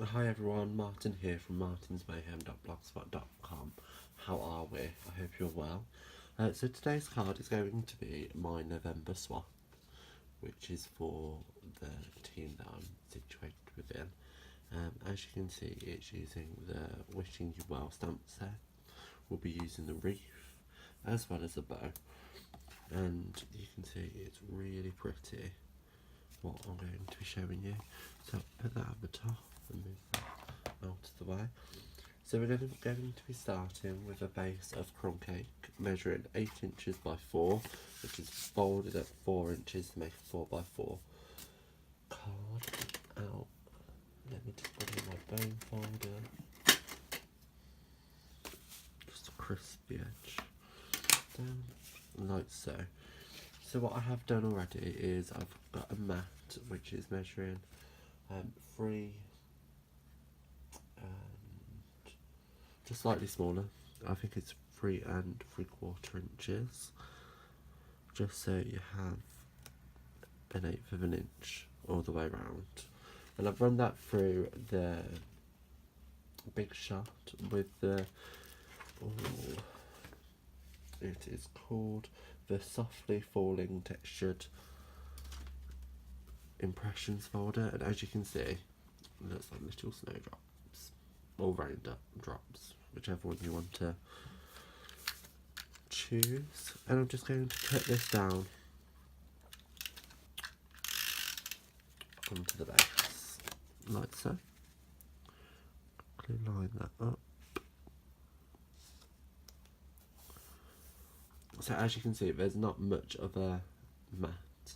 Hi everyone, Martin here from martinsmayhem.blogspot.com. How are we? I hope you're well. So today's card is going to be my November swap, which is for the team that I'm situated within. As you can see, it's using the Wishing You Well stamp set. We'll be using the wreath as well as a bow, and you can see it's really pretty what I'm going to be showing you. So put that at the top and move that out of the way. So we're going to be starting with a base of crumb cake measuring 8 inches by 4, which is folded at 4 inches to make a 4x4 card. Out. Let me just put in my bone folder. Just a crispy edge. Down like so. So what I have done already is I've got a mat which is measuring 3 and just slightly smaller. I think it's 3 3/4 inches, just so you have an 1/8 of an inch all the way around. And I've run that through the Big Shot with the it is called the Softly Falling Textured Impressions folder, and as you can see, it looks like little snowdrops or raindrops, whichever one you want to choose. And I'm just going to put this down onto the base like so. Quickly line that up. So as you can see, there's not much of a mat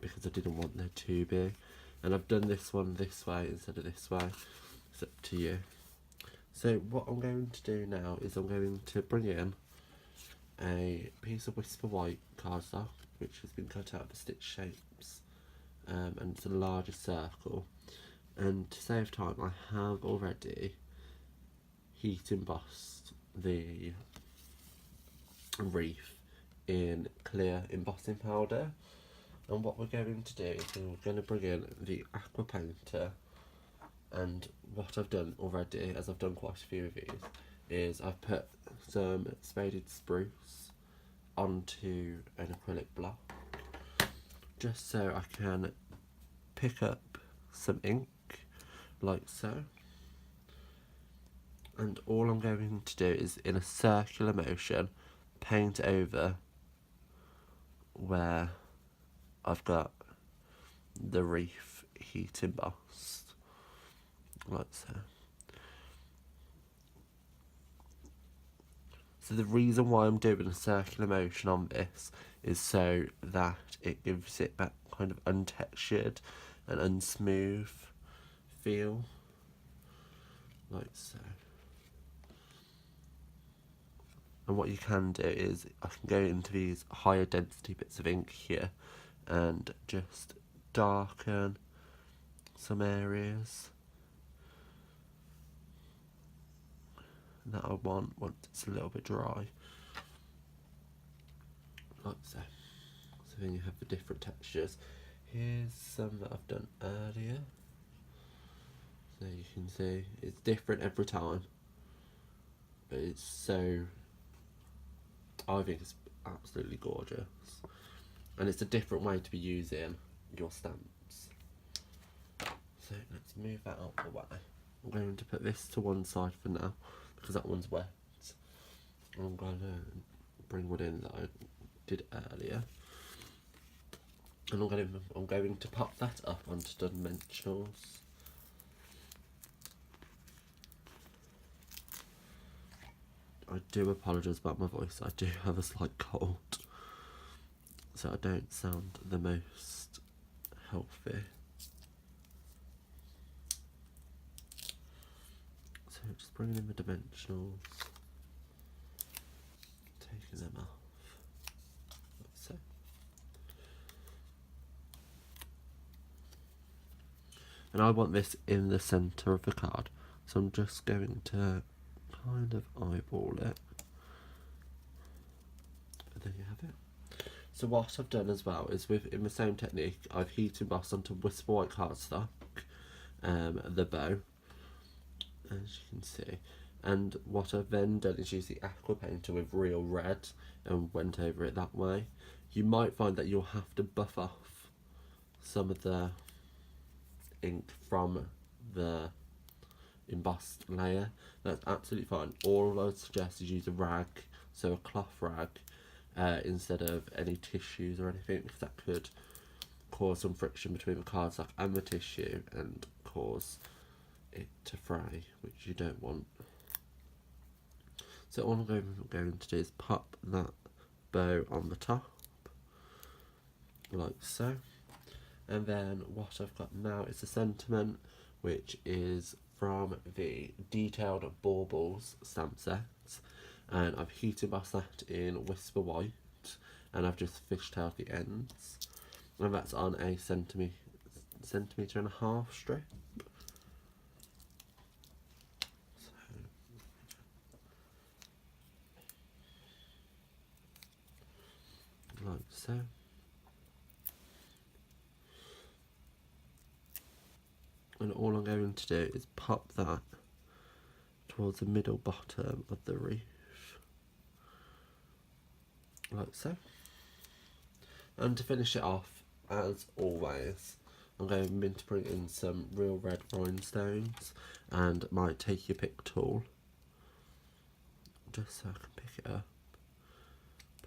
because I didn't want there to be, and I've done this one this way instead of this way. It's up to you. So what I'm going to do now is I'm going to bring in a piece of Whisper White cardstock, which has been cut out of the stitch shapes, and it's a larger circle. And to save time, I have already heat embossed the wreath in clear embossing powder. And what we're going to do is we're going to bring in the aqua painter, and what I've done already, as I've done quite a few of these, is I've put some spaded spruce onto an acrylic block just so I can pick up some ink like so. And all I'm going to do is, in a circular motion, paint over where I've got the wreath heat embossed like so. So the reason why I'm doing a circular motion on this is so that it gives it that kind of untextured and unsmooth feel like so. And what you can do is I can go into these higher density bits of ink here and just darken some areas that I want once it's a little bit dry, like so. So then you have the different textures. Here's some that I've done earlier. So you can see it's different every time, but it's so, I think it's absolutely gorgeous, and it's a different way to be using your stamps. So let's move that out the way. I'm going to put this to one side for now because that one's wet. I'm going to bring one in that I did earlier, and I'm going to pop that up onto dimensionals. I do apologise about my voice. I do have a slight cold, so I don't sound the most healthy. So just bringing in the dimensionals, taking them off, like so. And I want this in the centre of the card, so I'm just going to kind of eyeball it, and there you have it. So what I've done as well is, in the same technique, I've heat embossed onto Whisper White cardstock, the bow, as you can see. And what I've then done is use the aqua painter with real red and went over it that way. You might find that you'll have to buff off some of the ink from the embossed layer. That's absolutely fine. All I would suggest is use a rag, so a cloth rag, instead of any tissues or anything, because that could cause some friction between the cardstock and the tissue and cause it to fray, which you don't want. So all I'm going to do is pop that bow on the top, like so. And then what I've got now is a sentiment, which is from the Detailed Baubles stamp set. And I've heat embossed that in Whisper White, and I've just fishtailed the ends. And that's on a centimetre and a half strip. Like so. And all I'm going to do is pop that towards the middle bottom of the reef, like so. And to finish it off, as always, I'm going to bring in some real red rhinestones and my take your pick tool, just so I can pick it up,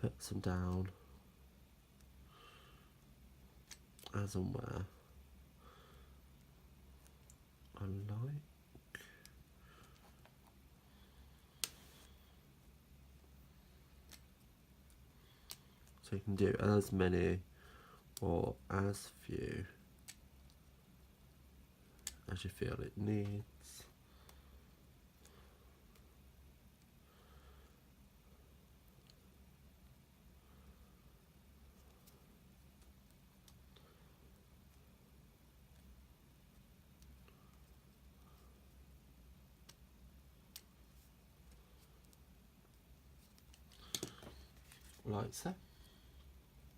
put some down as and where I like. So you can do as many or as few as you feel it needs. Like so.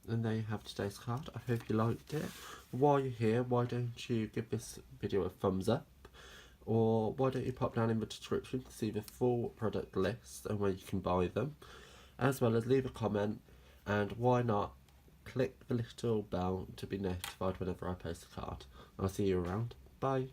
And there you have today's card. I hope you liked it. While you're here, why don't you give this video a thumbs up, or why don't you pop down in the description to see the full product list and where you can buy them, as well as leave a comment, and why not click the little bell to be notified whenever I post a card. I'll see you around. Bye.